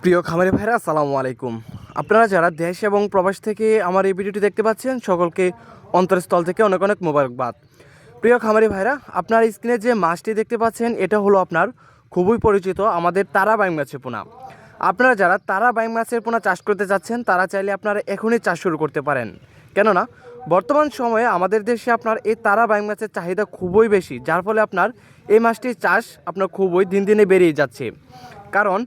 প্রিয় খামারি ভাইরা আসসালামু আলাইকুম। আপনারা যারা দেশ এবং প্রবাস থেকে আমার এই ভিডিওটি দেখতে পাচ্ছেন সকলকে অন্তরস্থল থেকে অনেক অনেক মোবারকবাদ। প্রিয় খামারি ভাইরা, আপনার স্ক্রিনে যে মাছটি দেখতে পাচ্ছেন এটা হলো আপনার খুবই পরিচিত আমাদের তারা বাইং মাছের পোনা। আপনারা যারা তারা বাইং মাছের পোনা চাষ করতে চাচ্ছেন তারা চাইলে আপনারা এখনই চাষ শুরু করতে পারেন, কেননা বর্তমান সময়ে আমাদের দেশে আপনার এই তারা বাইং মাছের চাহিদা খুবই বেশি, যার ফলে আপনার এই মাছটির চাষ আপনার খুবই দিন দিনে বেড়েই যাচ্ছে। কারণ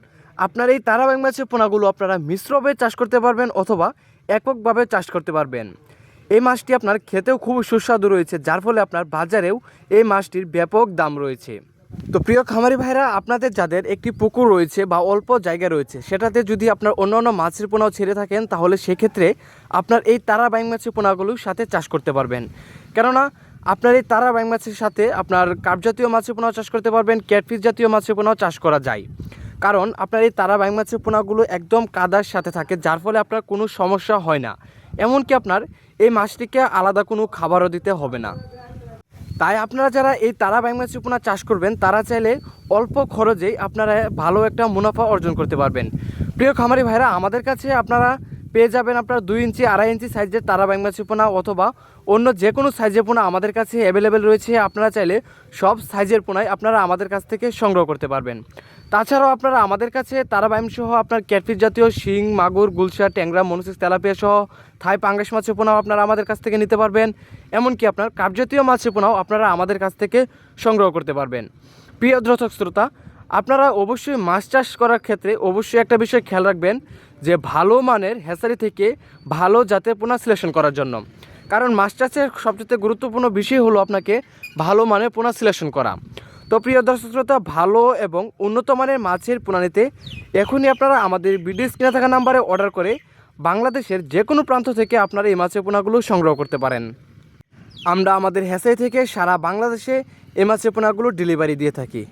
আপনার এই তারা বাইং মাছের পোনাগুলো আপনারা মিশ্রভাবে চাষ করতে পারবেন অথবা এককভাবে চাষ করতে পারবেন। এই মাছটি আপনার খেতেও খুব সুস্বাদু রয়েছে, যার ফলে আপনার বাজারেও এই মাছটির ব্যাপক দাম রয়েছে। তো প্রিয় খামারি ভাইরা, আপনাদের যাদের একটি পুকুর রয়েছে বা অল্প জায়গা রয়েছে সেটাতে যদি আপনার অন্য অন্য মাছের পোনাও ছেড়ে থাকেন, তাহলে সেক্ষেত্রে আপনার এই তারা বাইং মাছের পোনাগুলোর সাথে চাষ করতে পারবেন। কেননা আপনার এই তারা বাইং মাছের সাথে আপনার কার্প জাতীয় মাছের পোনাও চাষ করতে পারবেন, ক্যাটফিশ জাতীয় মাছের পোনাও চাষ করা যায়। কারণ আপনার এই তারা বাইং মাছের পোনাগুলো একদম কাদার সাথে থাকে, যার ফলে আপনার কোনো সমস্যা হয় না। এমনকি আপনার এই মাছটিকে আলাদা কোনো খাবারও দিতে হবে না। তাই আপনারা যারা এই তারা বাইং মাছের পোনা চাষ করবেন তারা চাইলে অল্প খরচেই আপনারা ভালো একটা মুনাফা অর্জন করতে পারবেন। প্রিয় খামারি ভাইরা, আমাদের কাছে আপনারা পেয়ে যাবেন আপনার 2 ইঞ্চি 2.5 ইঞ্চি সাইজের তারা বাইং মাছের পোনা অথবা অন্য যে কোনো সাইজের পোনা আমাদের কাছে অ্যাভেলেবেল রয়েছে। আপনারা চাইলে সব সাইজের পোনাই আপনারা আমাদের কাছ থেকে সংগ্রহ করতে পারবেন। তাছাড়াও আপনারা আমাদের কাছে তারা বাইম সহ আপনার ক্যাটফিশ জাতীয় শিং, মাগুর, গুলশা, ট্যাংরা, মনোসিস, তেলাপিয়া সহ থাই পাঙ্গাস মাছের পোনাও আপনারা আমাদের কাছ থেকে নিতে পারবেন। এমনকি আপনার কার্প জাতীয় মাছের পোনাও আপনারা আমাদের কাছ থেকে সংগ্রহ করতে পারবেন। প্রিয় দর্শক শ্রোতা, আপনারা অবশ্যই মাছ চাষ করার ক্ষেত্রে অবশ্যই একটা বিষয় খেয়াল রাখবেন যে ভালো মানের হ্যাচারি থেকে ভালো জাতের পোনা সিলেকশন করার জন্য। কারণ মাছ চাষের সবচেয়ে গুরুত্বপূর্ণ বিষয় হলো আপনাকে ভালো মানের পোনা সিলেকশন করা। তো প্রিয় দর্শক শ্রোতা, ভালো এবং উন্নত মানের মাছের পোনা নিতে এখনই আপনারা আমাদের ভিডিও স্ক্রিনে থাকা নাম্বারে অর্ডার করে বাংলাদেশের যে কোনো প্রান্ত থেকে আপনারা এই মাছের পোনাগুলো সংগ্রহ করতে পারেন। আমরা আমাদের হ্যাচারি থেকে সারা বাংলাদেশে এই মাছের পোনাগুলো ডেলিভারি দিয়ে থাকি।